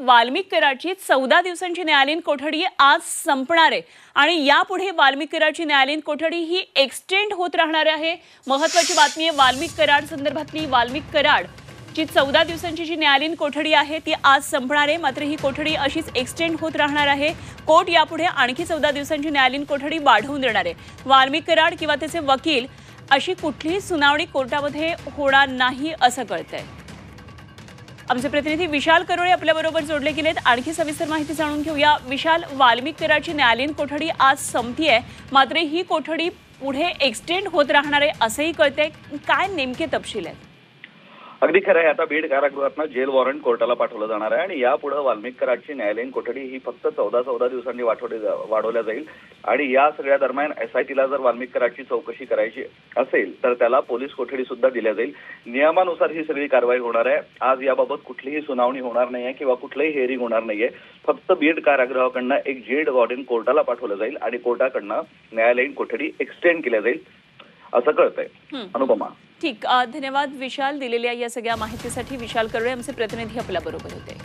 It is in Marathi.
वाल्मिक कराडची 14 दिवसांची न्यायालयीन कोठडी आज संपणार आहे आणि यापुढे वाल्मिक कराडची न्यायालयीन कोठडी ही एक्सटेंड होत राहणार आहे। महत्त्वाची बातमी आहे, वाल्मिक कराड संदर्भातली वाल्मिक कराड ची 14 दिवसांची जी न्यायालयीन कोठडी आहे ती आज संपणार आहे, मात्र ही कोठडी अशीच एक्सटेंड होत राहणार आहे। कोर्ट यापुढे आणखी 14 दिवसांची न्यायालयीन कोठडी वाढवून देणार आहे। वाल्मिक कराड किंवा त्याचे वकील अशी कुठलीही सुनावणी कोर्टामध्ये होणार नाही असं कळतंय। आमचे प्रतिनिधी विशाल करोळे आपल्याबरोबर जोडले गेलेत, आणखी सविस्तर माहिती जाणून घेऊया। विशाल, वाल्मिक कराडची न्यायालयीन कोठडी आज संपतीये, मात्र ही कोठडी पुढे एक्सटेंड होत राहणार आहे असंही कळतंय। काय नेमके तपशील आहेत? अगदी खरं आहे। आता बीड कारागृहातून जेल वॉरंट कोर्टाला पाठवलं जाणार आहे आणि यापुढे वाल्मिक कराडची न्यायालयीन कोठडी ही फक्त 14 दिवसांनी वाढवल्या जाईल आणि या सगळ्या दरम्यान एसआयटीला जर वाल्मिक कराडची चौकशी करायची असेल तर त्याला पोलीस कोठडी सुद्धा दिल्या जाईल। नियमानुसार ही सगळी कारवाई होणार आहे। आज याबाबत कुठलीही सुनावणी होणार नाहीये किंवा कुठलंही हिअरिंग होणार नाहीये। फक्त बीड कारागृहाकडून एक जेल वॉरंट कोर्टाला पाठवलं जाईल आणि कोर्टाकडून न्यायालयीन कोठडी एक्सटेंड केल्या जाईल असं कळतंय। अनुपमा, ठीक, धन्यवाद विशाल दिलेल्या या सगळ्या माहितीसाठी। विशाल करोळे आमचे प्रतिनिधी आपल्याबरोबर होते।